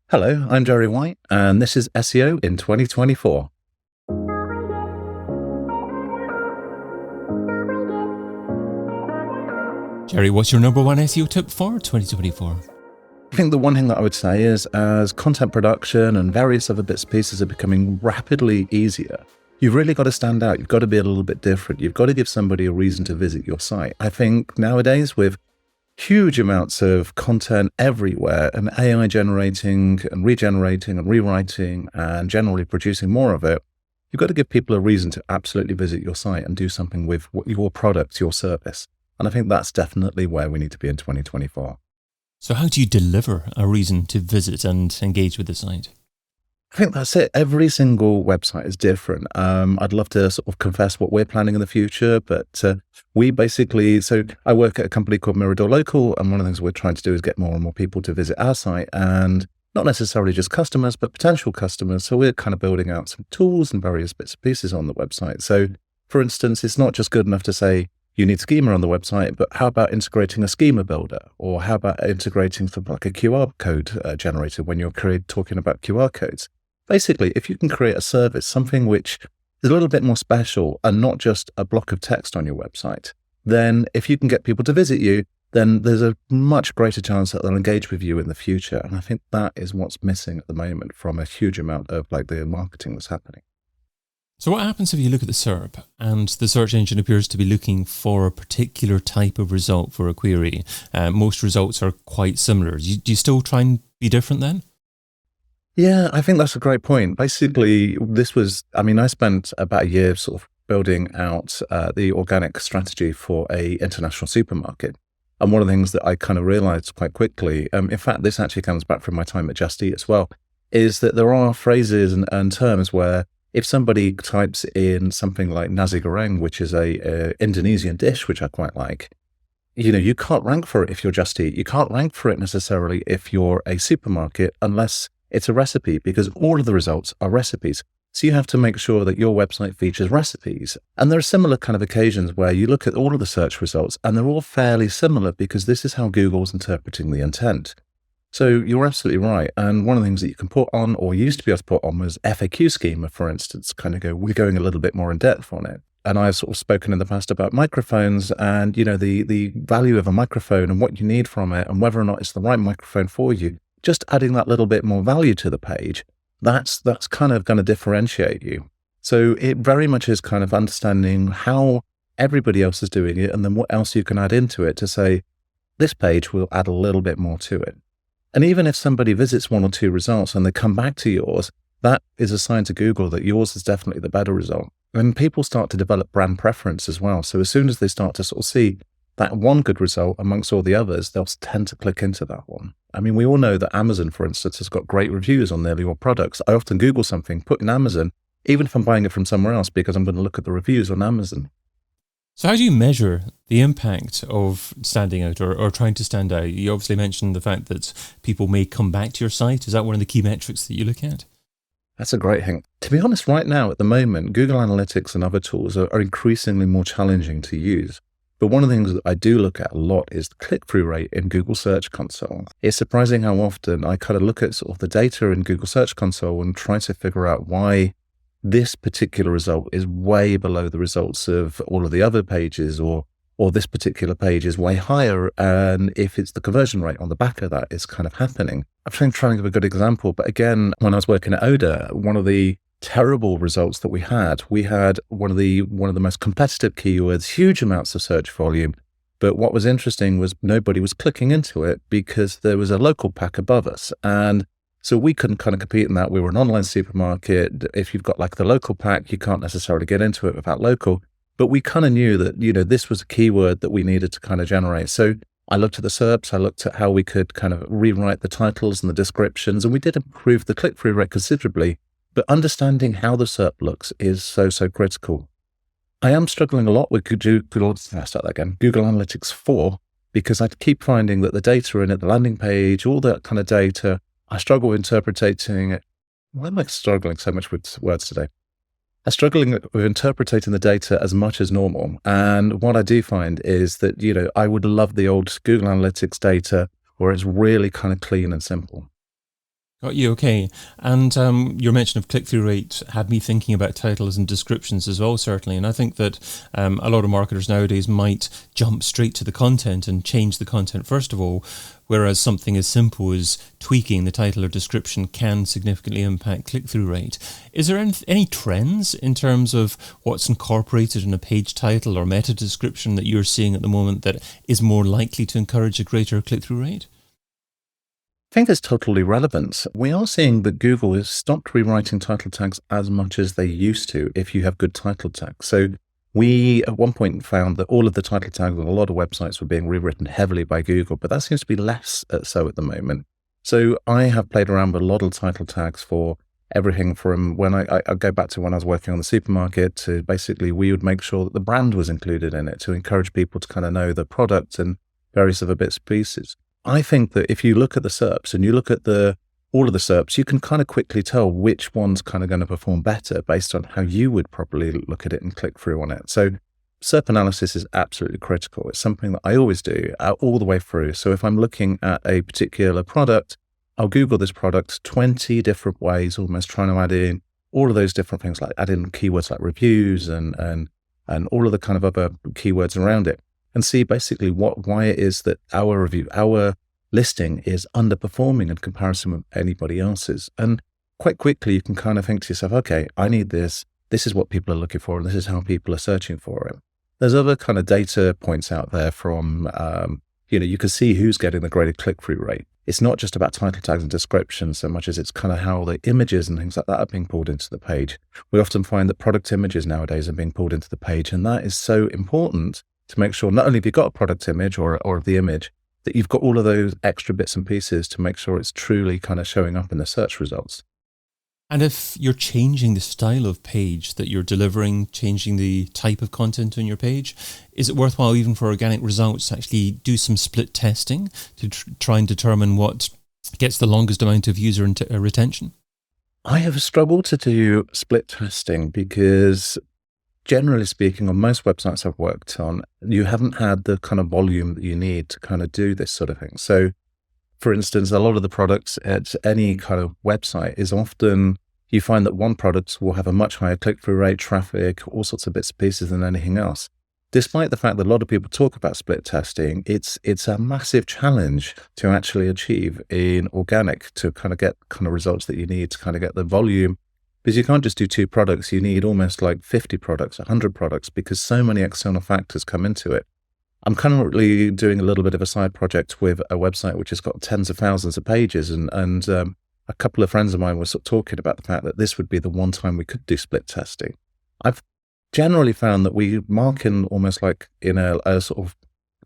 Hello, I'm Gerry White, and this is SEO in 2024. Gerry, what's your number one SEO tip for 2024? I think the one thing that I would say is as content production and various other bits and pieces are becoming rapidly easier, you've really got to stand out. You've got to be a little bit different. You've got to give somebody a reason to visit your site. I think nowadays with huge amounts of content everywhere and AI generating and regenerating and rewriting and generally producing more of it, you've got to give people a reason to absolutely visit your site and do something with your product, your service. And I think that's definitely where we need to be in 2024. So how do you deliver a reason to visit and engage with the site? I think that's it. Every single website is different. I'd love to sort of confess what we're planning in the future, but we basically, so I work at a company called Mirador Local, and one of the things we're trying to do is get more and more people to visit our site, and not necessarily just customers, but potential customers. So we're kind of building out some tools and various bits and pieces on the website. So for instance, it's not just good enough to say, you need schema on the website, but how about integrating a schema builder? Or how about integrating something like a QR code generator when you're talking about QR codes? Basically, if you can create a service, something which is a little bit more special and not just a block of text on your website, then if you can get people to visit you, then there's a much greater chance that they'll engage with you in the future. And I think that is what's missing at the moment from a huge amount of the marketing that's happening. So what happens if you look at the SERP and the search engine appears to be looking for a particular type of result for a query? Most results are quite similar. Do you still try and be different then? Yeah, I think that's a great point. Basically, I spent about a year sort of building out the organic strategy for a international supermarket. And one of the things that I kind of realized quite quickly, in fact, this actually comes back from my time at Majestic as well, is that there are phrases and terms where if somebody types in something like nasi goreng, which is a Indonesian dish, which I quite like, you can't rank for it if you're Just Eat. You can't rank for it necessarily if you're a supermarket unless it's a recipe, because all of the results are recipes. So you have to make sure that your website features recipes. And there are similar kind of occasions where you look at all of the search results and they're all fairly similar because this is how Google's interpreting the intent. So you're absolutely right. And one of the things that you can put on, or used to be able to put on, was FAQ schema, for instance, we're going a little bit more in depth on it. And I've sort of spoken in the past about microphones and, the value of a microphone and what you need from it and whether or not it's the right microphone for you. Just adding that little bit more value to the page, that's kind of going to differentiate you. So it very much is kind of understanding how everybody else is doing it and then what else you can add into it to say, this page will add a little bit more to it. And even if somebody visits one or two results and they come back to yours, that is a sign to Google that yours is definitely the better result. And people start to develop brand preference as well. So as soon as they start to sort of see that one good result amongst all the others, they'll tend to click into that one. I mean, we all know that Amazon, for instance, has got great reviews on nearly all products. I often Google something, put in Amazon, even if I'm buying it from somewhere else, because I'm going to look at the reviews on Amazon. So how do you measure the impact of standing out or trying to stand out? You obviously mentioned the fact that people may come back to your site. Is that one of the key metrics that you look at? That's a great thing. To be honest, right now, at the moment, Google Analytics and other tools are increasingly more challenging to use. But one of the things that I do look at a lot is the click-through rate in Google Search Console. It's surprising how often I kind of look at sort of the data in Google Search Console and try to figure out why this particular result is way below the results of all of the other pages, or this particular page is way higher, and if it's the conversion rate on the back of that is kind of happening. I'm trying to give a good example, but again, when I was working at Oda, one of the terrible results that we had one of the most competitive keywords, huge amounts of search volume. But what was interesting was nobody was clicking into it because there was a local pack above us. And so we couldn't kind of compete in that. We were an online supermarket. If you've got like the local pack, you can't necessarily get into it without local. But we kind of knew that, this was a keyword that we needed to kind of generate. So I looked at the SERPs, I looked at how we could kind of rewrite the titles and the descriptions, and we did improve the click-through rate considerably. But understanding how the SERP looks is so critical. I am struggling a lot with Google Analytics 4, because I keep finding that the data in it, the landing page, all that kind of data, I struggle with interpreting it. Why am I struggling so much with words today? I'm struggling with interpreting the data as much as normal. And what I do find is that, I would love the old Google Analytics data where it's really kind of clean and simple. Got you. Okay. And your mention of click-through rate had me thinking about titles and descriptions as well, certainly. And I think that a lot of marketers nowadays might jump straight to the content and change the content first of all, whereas something as simple as tweaking the title or description can significantly impact click-through rate. Is there any trends in terms of what's incorporated in a page title or meta description that you're seeing at the moment that is more likely to encourage a greater click-through rate? I think it's totally relevant. We are seeing that Google has stopped rewriting title tags as much as they used to if you have good title tags. So we at one point found that all of the title tags on a lot of websites were being rewritten heavily by Google, but that seems to be less so at the moment. So I have played around with a lot of title tags for everything from when I go back to when I was working on the supermarket to basically we would make sure that the brand was included in it to encourage people to kind of know the product and various other bits and pieces. I think that if you look at the SERPs and you look at all of the SERPs, you can kind of quickly tell which one's kind of going to perform better based on how you would probably look at it and click through on it. So SERP analysis is absolutely critical. It's something that I always do all the way through. So if I'm looking at a particular product, I'll Google this product 20 different ways, almost trying to add in all of those different things, like add in keywords like reviews and all of the kind of other keywords around it. And see basically why it is that our listing is underperforming in comparison with anybody else's. And quite quickly, you can kind of think to yourself, okay, I need this. This is what people are looking for, and this is how people are searching for it. There's other kind of data points out there from, you can see who's getting the greater click-through rate. It's not just about title tags and descriptions so much as it's kind of how the images and things like that are being pulled into the page. We often find that product images nowadays are being pulled into the page, and that is so important to make sure not only have you got a product image or the image, that you've got all of those extra bits and pieces to make sure it's truly kind of showing up in the search results. And if you're changing the style of page that you're delivering, changing the type of content on your page, is it worthwhile even for organic results to actually do some split testing to try and determine what gets the longest amount of user retention? I have struggled to do split testing because generally speaking, on most websites I've worked on, you haven't had the kind of volume that you need to kind of do this sort of thing. So, for instance, a lot of the products at any kind of website is often, you find that one product will have a much higher click-through rate, traffic, all sorts of bits and pieces than anything else. Despite the fact that a lot of people talk about split testing, it's a massive challenge to actually achieve in organic to kind of get kind of results that you need to kind of get the volume. Because you can't just do 2 products, you need almost like 50 products, 100 products, because so many external factors come into it. I'm currently doing a little bit of a side project with a website which has got tens of thousands of pages, and a couple of friends of mine were sort of talking about the fact that this would be the one time we could do split testing. I've generally found that we mark in almost like in a sort of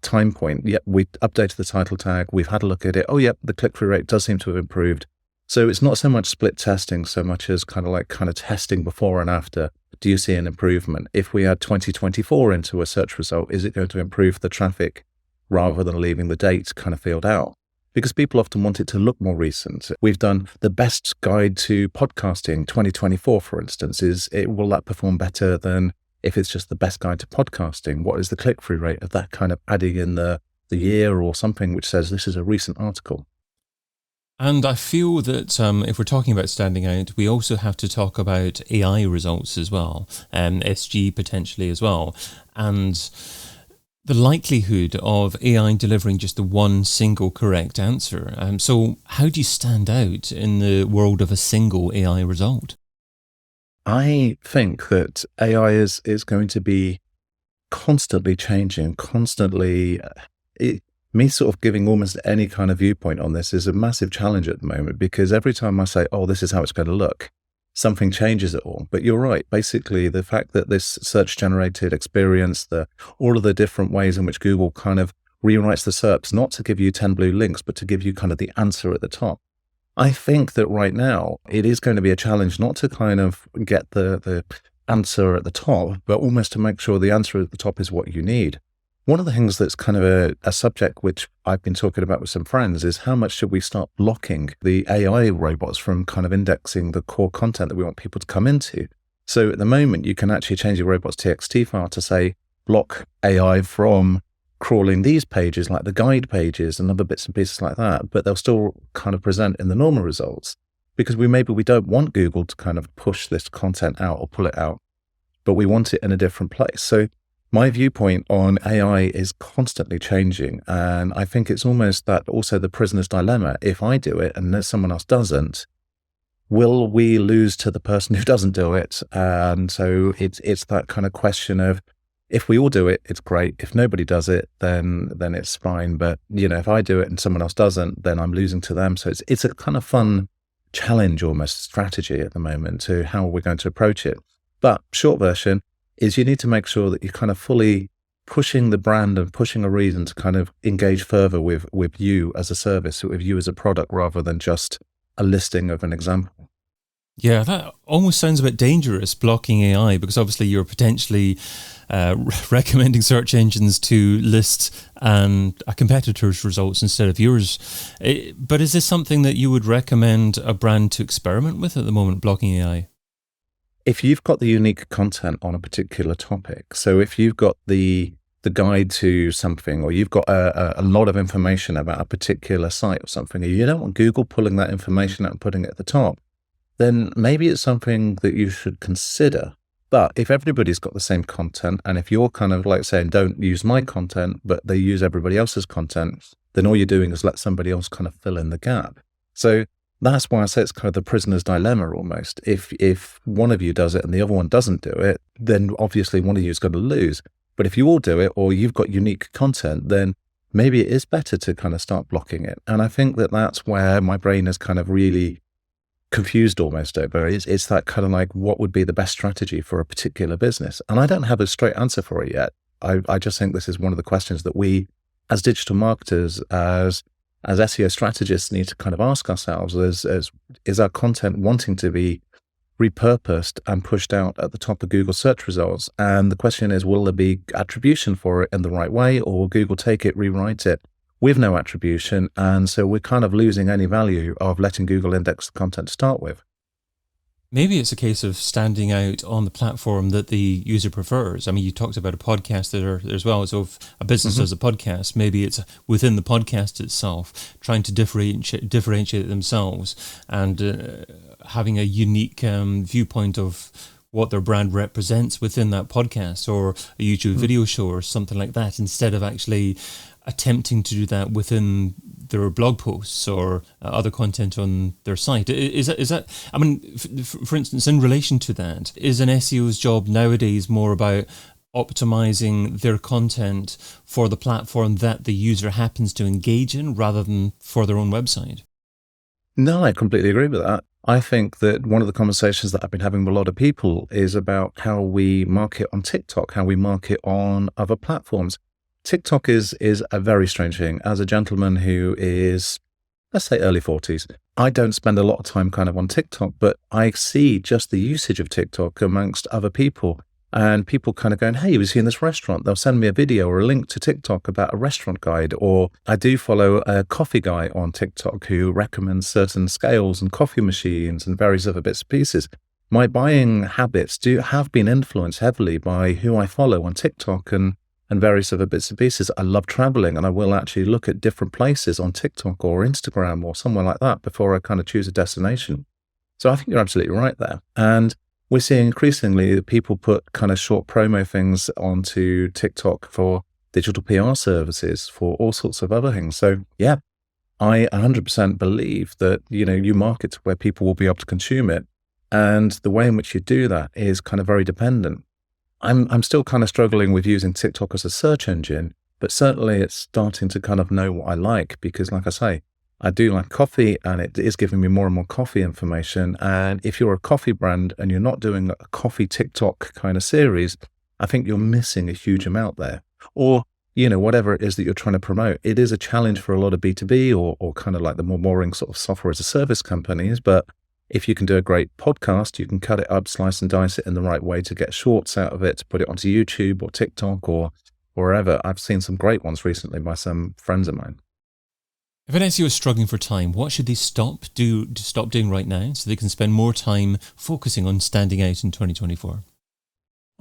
time point. Yep, we updated the title tag, we've had a look at it. Oh, yep, the click-through rate does seem to have improved. So it's not so much split testing so much as kind of testing before and after. Do you see an improvement? If we add 2024 into a search result, is it going to improve the traffic rather than leaving the date kind of field out? Because people often want it to look more recent. We've done the best guide to podcasting 2024, for instance. Will that perform better than if it's just the best guide to podcasting? What is the click-through rate of that kind of adding in the year or something which says this is a recent article? And I feel that if we're talking about standing out, we also have to talk about AI results as well, SG potentially as well, and the likelihood of AI delivering just the one single correct answer. So how do you stand out in the world of a single AI result? I think that AI is going to be constantly changing, me sort of giving almost any kind of viewpoint on this is a massive challenge at the moment, because every time I say, oh, this is how it's going to look, something changes it all. But you're right. Basically, the fact that this search generated experience, all of the different ways in which Google kind of rewrites the SERPs, not to give you 10 blue links, but to give you kind of the answer at the top. I think that right now it is going to be a challenge not to kind of get the answer at the top, but almost to make sure the answer at the top is what you need. One of the things that's kind of a subject which I've been talking about with some friends is how much should we start blocking the AI robots from kind of indexing the core content that we want people to come into. So at the moment, you can actually change your robot's TXT file to say, block AI from crawling these pages, like the guide pages and other bits and pieces like that, but they'll still kind of present in the normal results because we don't want Google to kind of push this content out or pull it out, but we want it in a different place. So my viewpoint on AI is constantly changing. And I think it's almost that also the prisoner's dilemma. If I do it and someone else doesn't, will we lose to the person who doesn't do it? And so it's that kind of question of, if we all do it, it's great. If nobody does it, then it's fine. But, if I do it and someone else doesn't, then I'm losing to them. So it's a kind of fun challenge, almost strategy at the moment to how we're going to approach it. But short version is you need to make sure that you're kind of fully pushing the brand and pushing a reason to kind of engage further with you as a service, with you as a product, rather than just a listing of an example. Yeah, that almost sounds a bit dangerous, blocking AI, because obviously you're potentially recommending search engines to list a competitor's results instead of yours. But is this something that you would recommend a brand to experiment with at the moment, blocking AI? If you've got the unique content on a particular topic, so if you've got the guide to something, or you've got a lot of information about a particular site or something, and you don't want Google pulling that information out and putting it at the top, then maybe it's something that you should consider. But if everybody's got the same content, and if you're kind of like saying, don't use my content, but they use everybody else's content, then all you're doing is let somebody else kind of fill in the gap. So that's why I say it's kind of the prisoner's dilemma almost. If one of you does it and the other one doesn't do it, then obviously one of you is going to lose. But if you all do it, or you've got unique content, then maybe it is better to kind of start blocking it. And I think that that's where my brain is kind of really confused almost over. It's that kind of like, what would be the best strategy for a particular business? And I don't have a straight answer for it yet. I just think this is one of the questions that we, as digital marketers, as SEO strategists, need to kind of ask ourselves: is our content wanting to be repurposed and pushed out at the top of Google search results? And the question is, will there be attribution for it in the right way, or will Google take it, rewrite it with no attribution? And so we're kind of losing any value of letting Google index the content to start with. Maybe it's a case of standing out on the platform that the user prefers. I mean, you talked about a podcast there as well. So if a business does a podcast, maybe it's within the podcast itself, trying to differentiate themselves and having a unique viewpoint of what their brand represents within that podcast, or a YouTube video show or something like that, instead of actually attempting to do that within their blog posts or other content on their site. Is that? I mean, for instance, in relation to that, is an SEO's job nowadays more about optimizing their content for the platform that the user happens to engage in, rather than for their own website? No, I completely agree with that. I think that one of the conversations that I've been having with a lot of people is about how we market on TikTok, how we market on other platforms. TikTok is a very strange thing. As a gentleman who is, let's say, early 40s, I don't spend a lot of time kind of on TikTok, but I see just the usage of TikTok amongst other people, and people kind of going, hey, have you seen this restaurant? They'll send me a video or a link to TikTok about a restaurant guide. Or I do follow a coffee guy on TikTok who recommends certain scales and coffee machines and various other bits and pieces. My buying habits have been influenced heavily by who I follow on TikTok and various other bits and pieces. I love traveling, and I will actually look at different places on TikTok or Instagram or somewhere like that before I kind of choose a destination. So I think you're absolutely right there. And we're seeing increasingly that people put kind of short promo things onto TikTok for digital PR services, for all sorts of other things. So yeah, I 100% believe that, you market to where people will be able to consume it. And the way in which you do that is kind of very dependent. I'm still kind of struggling with using TikTok as a search engine, but certainly it's starting to kind of know what I like, because like I say, I do like coffee, and it is giving me more and more coffee information. And if you're a coffee brand and you're not doing a coffee TikTok kind of series, I think you're missing a huge amount there. Or, whatever it is that you're trying to promote. It is a challenge for a lot of B2B or kind of like the more boring sort of software as a service companies, but if you can do a great podcast, you can cut it up, slice and dice it in the right way to get shorts out of it, to put it onto YouTube or TikTok or wherever. I've seen some great ones recently by some friends of mine. If an SEO is struggling for time, what should they stop doing right now so they can spend more time focusing on standing out in 2024?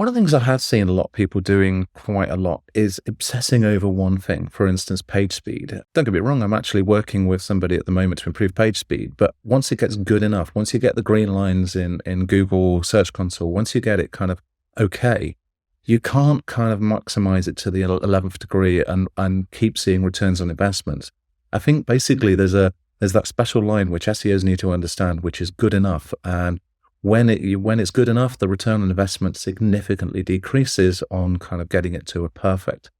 One of the things I have seen a lot of people doing quite a lot is obsessing over one thing. For instance, page speed. Don't get me wrong, I'm actually working with somebody at the moment to improve page speed. But once it gets good enough, once you get the green lines in Google Search Console, once you get it kind of okay, you can't kind of maximize it to the 11th degree and keep seeing returns on investment. I think basically there's that special line which SEOs need to understand, which is good enough. And when it's good enough, the return on investment significantly decreases on kind of getting it to a perfect.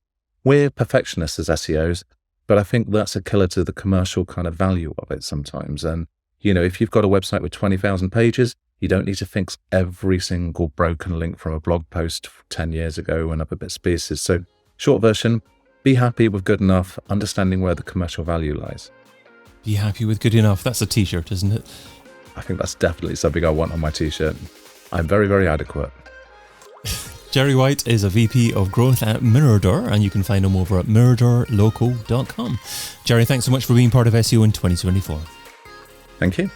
We're perfectionists as SEOs, but I think that's a killer to the commercial kind of value of it sometimes. And, if you've got a website with 20,000 pages, you don't need to fix every single broken link from a blog post 10 years ago and other bits and pieces. So short version, be happy with good enough, understanding where the commercial value lies. Be happy with good enough. That's a t-shirt, isn't it? I think that's definitely something I want on my t-shirt. I'm very, very adequate. Gerry White is a VP of Growth at Mirador, and you can find him over at miradorlocal.com. Gerry, thanks so much for being part of SEO in 2024. Thank you.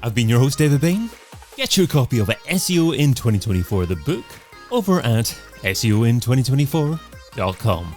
I've been your host, David Bain. Get your copy of SEO in 2024, the book, over at SEOin2024.com.